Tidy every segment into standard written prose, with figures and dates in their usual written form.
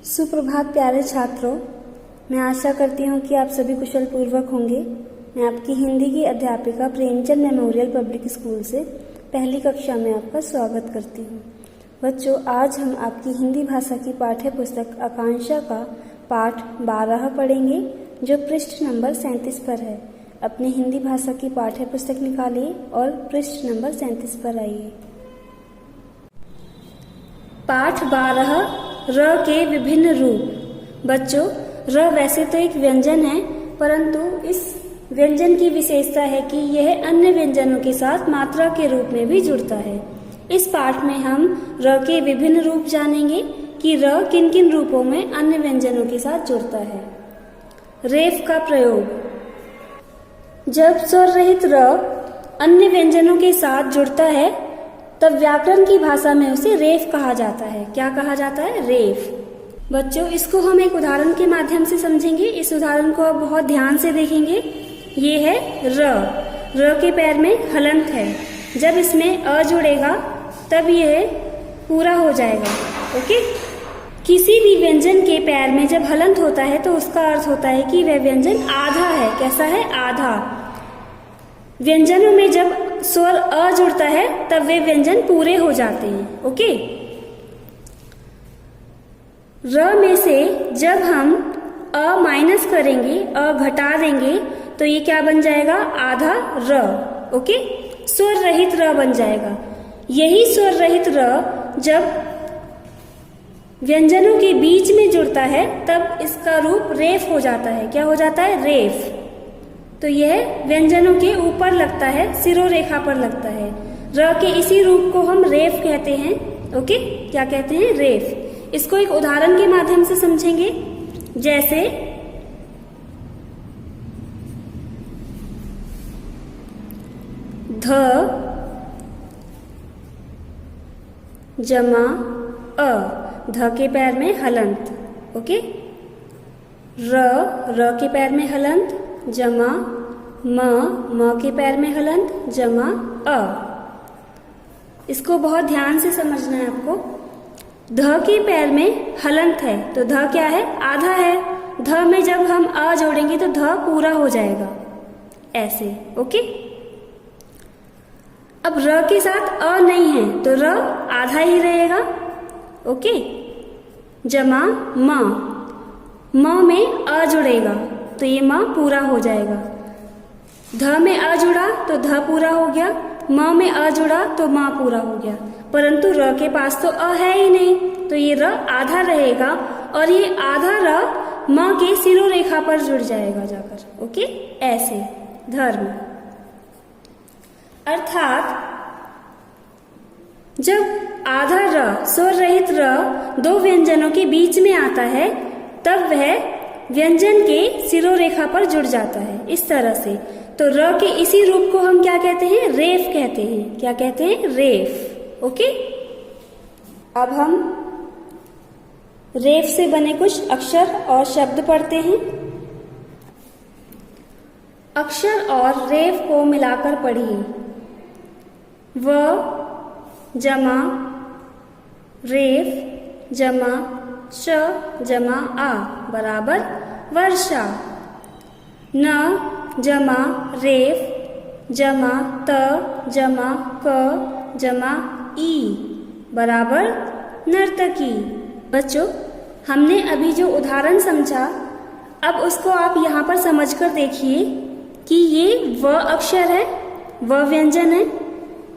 सुप्रभात प्यारे छात्रों, मैं आशा करती हूँ कि आप सभी कुशल पूर्वक होंगे। मैं आपकी हिंदी की अध्यापिका प्रेमचंद मेमोरियल पब्लिक स्कूल से पहली कक्षा में आपका स्वागत करती हूँ। बच्चों, आज हम आपकी हिंदी भाषा की पाठ्य पुस्तक आकांक्षा का पाठ 12 पढ़ेंगे, जो पृष्ठ नंबर 37 पर है। अपनी हिंदी भाषा की पाठ्य पुस्तक निकालिए और पृष्ठ नंबर 37 पर आइए। पाठ 12, र के विभिन्न रूप। बच्चों, र वैसे तो एक व्यंजन है, परंतु इस व्यंजन की विशेषता है कि यह अन्य व्यंजनों के साथ मात्रा के रूप में भी जुड़ता है। इस पाठ में हम र के विभिन्न रूप जानेंगे कि र किन किन रूपों में अन्य व्यंजनों के साथ जुड़ता है। रेफ का प्रयोग। जब स्वर रहित र अन्य व्यंजनों के साथ जुड़ता है तब व्याकरण की भाषा में उसे रेफ कहा जाता है। क्या कहा जाता है? रेफ। बच्चों, इसको हम एक उदाहरण के माध्यम से समझेंगे। इस उदाहरण को आप बहुत ध्यान से देखेंगे। ये है र के पैर में हलंत है। जब इसमें अ जुड़ेगा तब यह पूरा हो जाएगा। ओके। किसी भी व्यंजन के पैर में जब हलंत होता है तो उसका अर्थ होता है कि वह व्यंजन आधा है। कैसा है? आधा। व्यंजनों में जब स्वर अ जुड़ता है तब वे व्यंजन पूरे हो जाते हैं। ओके। र में से जब हम अ माइनस करेंगे, अ घटा देंगे, तो ये क्या बन जाएगा? आधा र। ओके। स्वर रहित र बन जाएगा। यही स्वर रहित र जब व्यंजनों के बीच में जुड़ता है तब इसका रूप रेफ हो जाता है। क्या हो जाता है? रेफ। तो यह व्यंजनों के ऊपर लगता है, सिरों रेखा पर लगता है। र के इसी रूप को हम रेफ कहते हैं। ओके। क्या कहते हैं? रेफ। इसको एक उदाहरण के माध्यम से समझेंगे। जैसे ध जमा अ, ध के पैर में हलंत। ओके। र के पैर में हलंत, जमा म के पैर में हलंत, जमा अ। इसको बहुत ध्यान से समझना है आपको। ध के पैर में हलंत है तो ध क्या है? आधा है। ध में जब हम अ जोड़ेंगे तो ध पूरा हो जाएगा, ऐसे। ओके। अब र के साथ अ नहीं है तो र आधा ही रहेगा। ओके। जमा म में अ जुड़ेगा तो ये म पूरा हो जाएगा। ध में अ जुड़ा तो ध पूरा हो गया, म में अ जुड़ा तो म पूरा हो गया। परंतु र के पास तो अ है ही नहीं, तो ये र आधा रहेगा और ये आधा र म के सिरों रेखा पर जुड़ जाएगा जाकर। ओके। ऐसे धर्म। अर्थात जब आधा र, स्वर रहित र दो व्यंजनों के बीच में आता है तब वह व्यंजन के सिरों रेखा पर जुड़ जाता है, इस तरह से। तो र के इसी रूप को हम क्या कहते हैं? रेफ कहते हैं। क्या कहते हैं? रेफ। ओके। अब हम रेफ से बने कुछ अक्षर और शब्द पढ़ते हैं। अक्षर और रेफ को मिलाकर पढ़िए। व जमा रेफ जमा श जमा आ बराबर वर्षा। न जमा रेफ जमा त जमा क जमा ई बराबर नर्तकी। बच्चों, हमने अभी जो उदाहरण समझा, अब उसको आप यहाँ पर समझकर देखिए कि ये व अक्षर है, व व्यंजन है,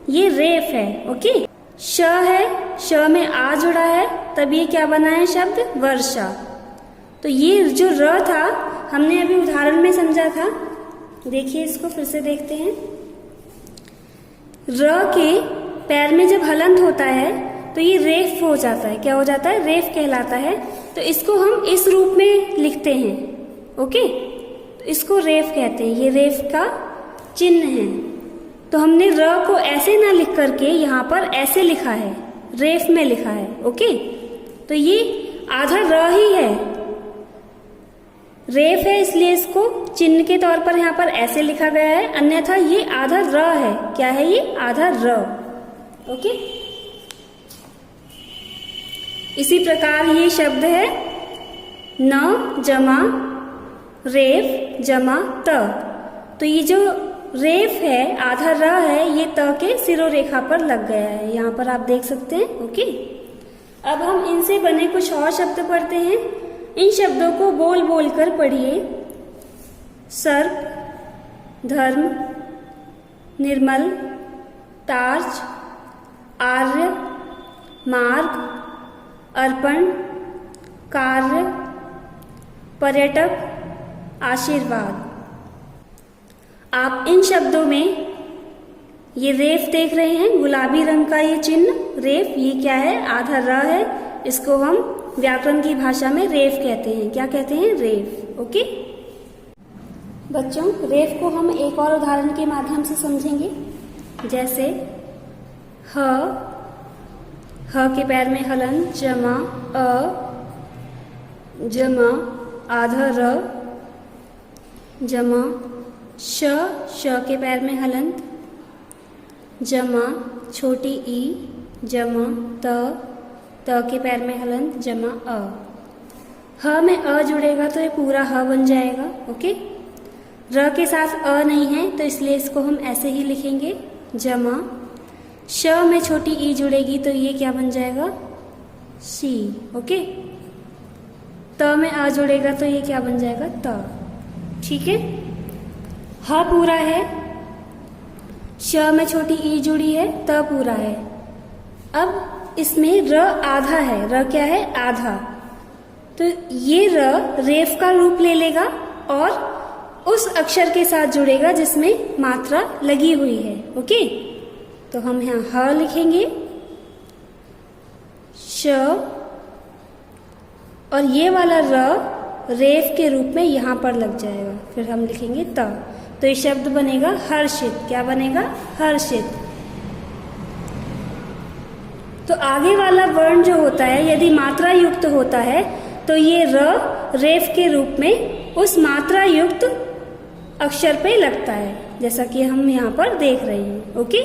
ये रेफ है। ओके। श है, श में आ जुड़ा है, तब ये क्या बना है शब्द? वर्षा। तो ये जो र था हमने अभी उदाहरण में समझा था। देखिए, इसको फिर से देखते हैं। र के पैर में जब हलंत होता है तो ये रेफ हो जाता है। क्या हो जाता है? रेफ कहलाता है। तो इसको हम इस रूप में लिखते हैं। ओके। तो इसको रेफ कहते हैं। ये रेफ का चिन्ह है। तो हमने र को ऐसे ना लिख करके यहाँ पर ऐसे लिखा है, रेफ में लिखा है। ओके। तो ये आधा र ही है, रेफ है, इसलिए इसको चिन्ह के तौर पर यहाँ पर ऐसे लिखा गया है, अन्यथा ये आधा र है। क्या है ये? आधा र। ओके। इसी प्रकार ये शब्द है न जमा रेफ जमा त। तो ये जो रेफ है, आधा र है, ये त के सिरोरेखा पर लग गया है, यहाँ पर आप देख सकते हैं। ओके, अब हम इनसे बने कुछ और शब्द पढ़ते हैं। इन शब्दों को बोल बोल कर पढ़िए। सर्प, धर्म, निर्मल, टार्च, आर्य, मार्ग, अर्पण, कार्य, पर्यटक, आशीर्वाद। आप इन शब्दों में ये रेफ देख रहे हैं, गुलाबी रंग का ये चिन्ह रेफ, ये क्या है? आधा र है। इसको हम व्याकरण की भाषा में रेफ कहते हैं। क्या कहते हैं? रेफ। ओके बच्चों, रेफ को हम एक और उदाहरण के माध्यम से समझेंगे। जैसे ह के पैर में हलन, जमा जमा आधा र, जमा श के पैर में हलंत, जमा छोटी ई, जमा त के पैर में हलंत, जमा अ। ह में अ जुड़ेगा तो ये पूरा ह बन जाएगा। ओके, र के साथ अ नहीं है तो इसलिए इसको हम ऐसे ही लिखेंगे, जमा श में छोटी ई जुड़ेगी तो ये क्या बन जाएगा? सी। ओके, त में आ जुड़ेगा तो ये क्या बन जाएगा? त। ठीक है, ह पूरा है, श में छोटी ई जुड़ी है, त पूरा है। अब इसमें र आधा है, र क्या है? आधा। तो ये र रेफ का रूप ले लेगा और उस अक्षर के साथ जुड़ेगा जिसमें मात्रा लगी हुई है। ओके, तो हम यहाँ ह लिखेंगे, श, और ये वाला र रेफ के रूप में यहाँ पर लग जाएगा। फिर हम लिखेंगे त, तो ये शब्द बनेगा हर्षित। क्या बनेगा? हर्षित। तो आगे वाला वर्ण जो होता है यदि मात्रा युक्त होता है तो ये र रेफ के रूप में उस मात्रा युक्त अक्षर पे लगता है, जैसा कि हम यहाँ पर देख रहे हैं। ओके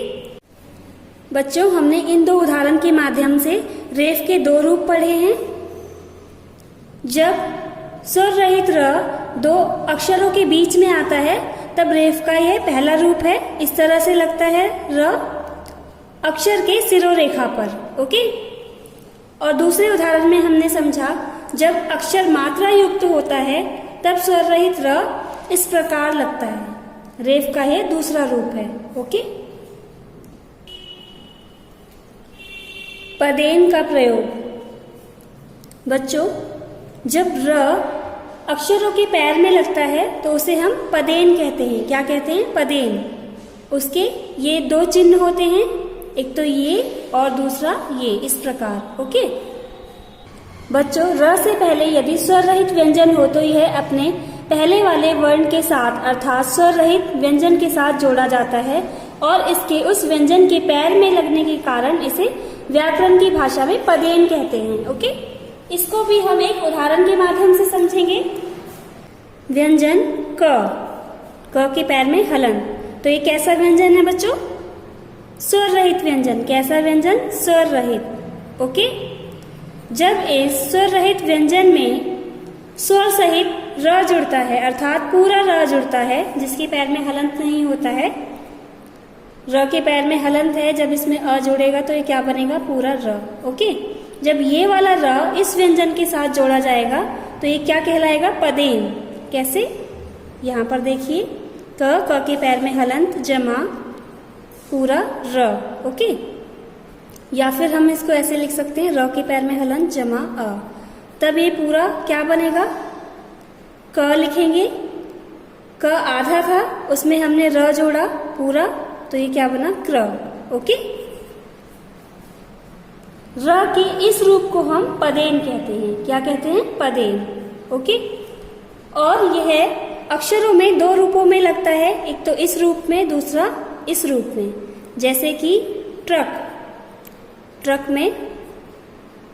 बच्चों, हमने इन दो उदाहरण के माध्यम से रेफ के दो रूप पढ़े हैं। जब स्वर रहित र दो अक्षरों के बीच में आता है तब रेफ का यह पहला रूप है। इस तरह से लगता है र अक्षर के सिरोरेखा पर। ओके, और दूसरे उदाहरण में हमने समझा जब अक्षर मात्रा युक्त होता है तब स्वर रहित र इस प्रकार लगता है। रेफ का यह दूसरा रूप है। ओके, पदेन का प्रयोग। बच्चों, जब र अक्षरों के पैर में लगता है तो उसे हम पदेन कहते हैं। क्या कहते हैं? पदेन। उसके ये दो चिन्ह होते हैं, एक तो ये और दूसरा ये, इस प्रकार। ओके बच्चों, र से पहले यदि स्वर रहित व्यंजन हो तो यह अपने पहले वाले वर्ण के साथ अर्थात स्वर रहित व्यंजन के साथ जोड़ा जाता है और इसके उस व्यंजन के पैर में लगने के कारण इसे व्याकरण की भाषा में पदेन कहते हैं। ओके, इसको भी हम एक उदाहरण के माध्यम से समझेंगे। व्यंजन क के पैर में हलन, तो ये कैसा व्यंजन है बच्चों? स्वर रहित व्यंजन। कैसा व्यंजन? स्वर रहित। ओके, जब इस स्वर रहित व्यंजन में स्वर सहित र जुड़ता है अर्थात पूरा र जुड़ता है, जिसके पैर में हलंत नहीं होता है, र के पैर में हलंत है, जब इसमें अ जुड़ेगा तो ये क्या बनेगा? पूरा र। ओके, जब ये वाला र इस व्यंजन के साथ जोड़ा जाएगा तो ये क्या कहलाएगा? पदेन। कैसे? यहाँ पर देखिए, क के पैर में हलंत, जमा पूरा र। ओके, या फिर हम इसको ऐसे लिख सकते हैं, र के पैर में हलंत, जमा अ। तब ये पूरा क्या बनेगा? क लिखेंगे, क आधा था, उसमें हमने र जोड़ा पूरा, तो ये क्या बना? क्र। ओके, र के इस रूप को हम पदेन कहते हैं। क्या कहते हैं? पदेन। ओके, और यह अक्षरों में दो रूपों में लगता है, एक तो इस रूप में, दूसरा इस रूप में। जैसे कि ट्रक, ट्रक में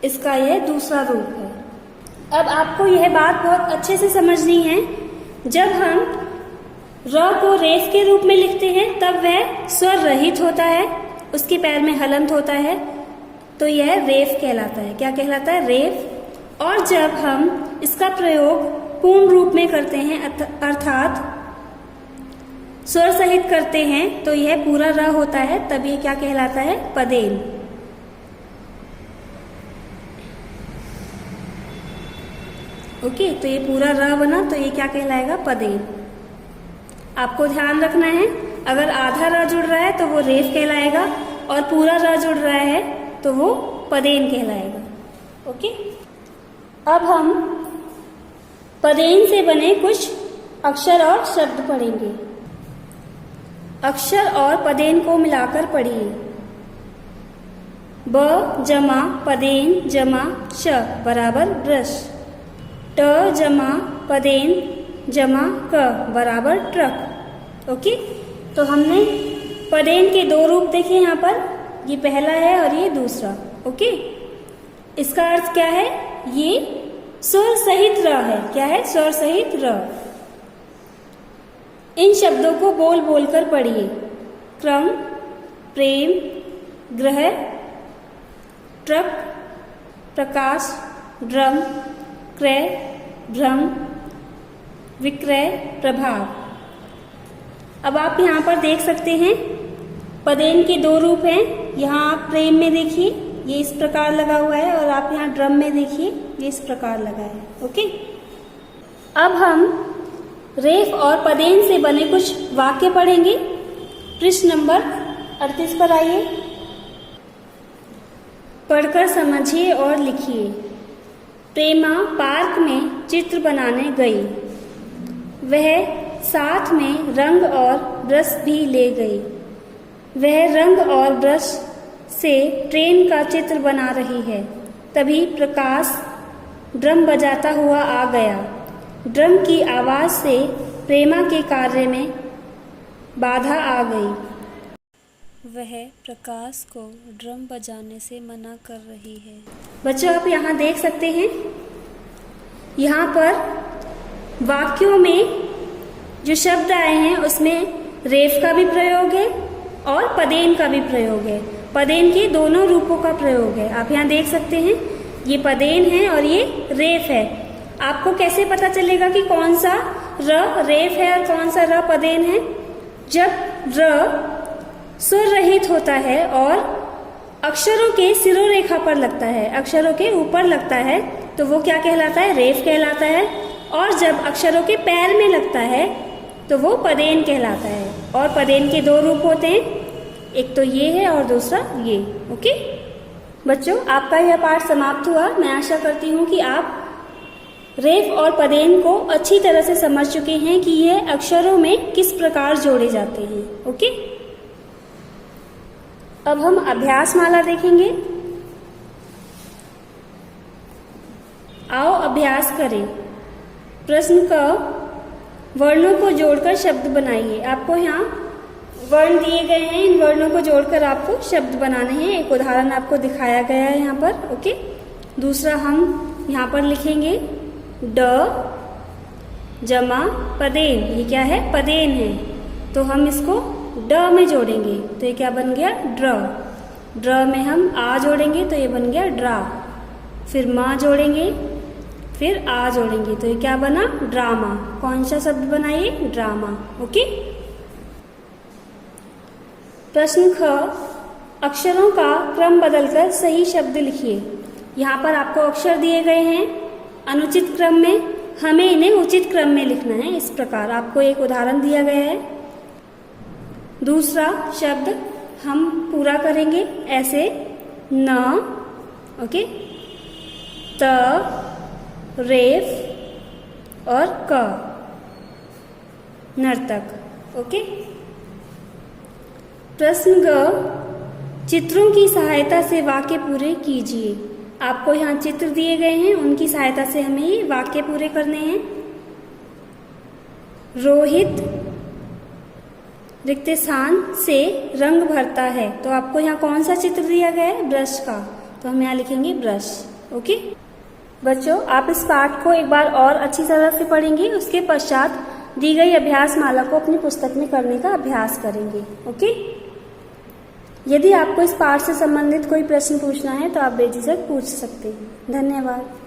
इसका यह दूसरा रूप है। अब आपको यह बात बहुत अच्छे से समझनी है, जब हम र को रेफ के रूप में लिखते हैं तब वह स्वर रहित होता है, उसके पैर में हलंत होता है, तो यह रेफ कहलाता है। क्या कहलाता है? रेफ। और जब हम इसका प्रयोग पूर्ण रूप में करते हैं अर्थात स्वर सहित करते हैं तो यह पूरा र होता है, तब ये क्या कहलाता है? पदेन। ओके, तो ये पूरा र बना तो ये क्या कहलाएगा? पदेन। आपको ध्यान रखना है, अगर आधा र जुड़ रहा है तो वो रेफ कहलाएगा और पूरा र जुड़ रहा है तो वो पदेन कहलाएगा। ओके, अब हम पदेन से बने कुछ अक्षर और शब्द पढ़ेंगे। अक्षर और पदेन को मिलाकर पढ़िए। ब जमा पदेन जमा श बराबर ब्रश। ट जमा पदेन जमा क बराबर ट्रक। ओके, तो हमने पदेन के दो रूप देखे यहाँ पर, ये पहला है और ये दूसरा। ओके, इसका अर्थ क्या है? ये स्वर सहित र है। क्या है? स्वर सहित र। इन शब्दों को बोल बोल कर पढ़िए। क्रम, प्रेम, ग्रह, ट्रक, प्रकाश, ड्रम, क्रय, भ्रम, विक्रय, प्रभाव। अब आप यहाँ पर देख सकते हैं पदेन के दो रूप हैं। यहाँ आप प्रेम में देखिए, ये इस प्रकार लगा हुआ है, और आप यहाँ ड्रम में देखिए, ये इस प्रकार लगा है। ओके, अब हम रेफ और पदेन से बने कुछ वाक्य पढ़ेंगे। पृष्ठ नंबर 38 पर आइए। पढ़कर समझिए और लिखिए। प्रेमा पार्क में चित्र बनाने गई। वह साथ में रंग और ब्रश भी ले गई। वह रंग और ब्रश से ट्रेन का चित्र बना रही है। तभी प्रकाश ड्रम बजाता हुआ आ गया। ड्रम की आवाज से प्रेमा के कार्य में बाधा आ गई। वह प्रकाश को ड्रम बजाने से मना कर रही है। बच्चों, आप यहाँ देख सकते हैं, यहाँ पर वाक्यों में जो शब्द आए हैं उसमें रेफ का भी प्रयोग है और पदेन का भी प्रयोग है। पदेन के दोनों रूपों का प्रयोग है। आप यहाँ देख सकते हैं, ये पदेन है और ये रेफ है। आपको कैसे पता चलेगा कि कौन सा र रेफ है और कौन सा र पदेन है? जब र स्वर रहित होता है और अक्षरों के सिरोरेखा पर लगता है, अक्षरों के ऊपर लगता है, तो वो क्या कहलाता है? रेफ कहलाता है। और जब अक्षरों के पैर में लगता है तो वो पदेन कहलाता है। और पदेन के दो रूप होते हैं, एक तो ये है और दूसरा ये। ओके बच्चों, आपका यह पाठ समाप्त हुआ। मैं आशा करती हूँ कि आप रेफ और पदेन को अच्छी तरह से समझ चुके हैं कि यह अक्षरों में किस प्रकार जोड़े जाते हैं। ओके, अब हम अभ्यास माला देखेंगे। आओ अभ्यास करें। प्रश्न क, वर्णों को जोड़कर शब्द बनाइए। आपको यहाँ वर्ण दिए गए हैं, इन वर्णों को जोड़कर आपको शब्द बनाने हैं। एक उदाहरण आपको दिखाया गया है यहाँ पर। ओके, दूसरा हम यहाँ पर लिखेंगे ड जमा पदेन। ये क्या है? पदेन है। तो हम इसको ड में जोड़ेंगे तो ये क्या बन गया? ड्र। ड्र में हम आ जोड़ेंगे तो ये बन गया ड्रा। फिर मा जोड़ेंगे, फिर आ जोड़ेंगे तो ये क्या बना? ड्रामा। कौन सा शब्द बना ये? ड्रामा। ओके, प्रश्न ख, अक्षरों का क्रम बदलकर सही शब्द लिखिए। यहाँ पर आपको अक्षर दिए गए हैं अनुचित क्रम में, हमें इन्हें उचित क्रम में लिखना है। इस प्रकार आपको एक उदाहरण दिया गया है। दूसरा शब्द हम पूरा करेंगे ऐसे, न, ओके, त, रेफ और क, नर्तक। ओके, प्रश्न ग, चित्रों की सहायता से वाक्य पूरे कीजिए। आपको यहाँ चित्र दिए गए हैं, उनकी सहायता से हमें ये वाक्य पूरे करने हैं। रोहित रिक्त स्थान से रंग भरता है। तो आपको यहाँ कौन सा चित्र दिया गया है? ब्रश का। तो हम यहाँ लिखेंगे ब्रश। ओके बच्चों, आप इस पाठ को एक बार और अच्छी तरह से पढ़ेंगे। उसके पश्चात दी गई अभ्यास माला को अपनी पुस्तक में करने का अभ्यास करेंगे। ओके, यदि आपको इस पाठ से संबंधित कोई प्रश्न पूछना है तो आप बेझिझक पूछ सकते हैं। धन्यवाद।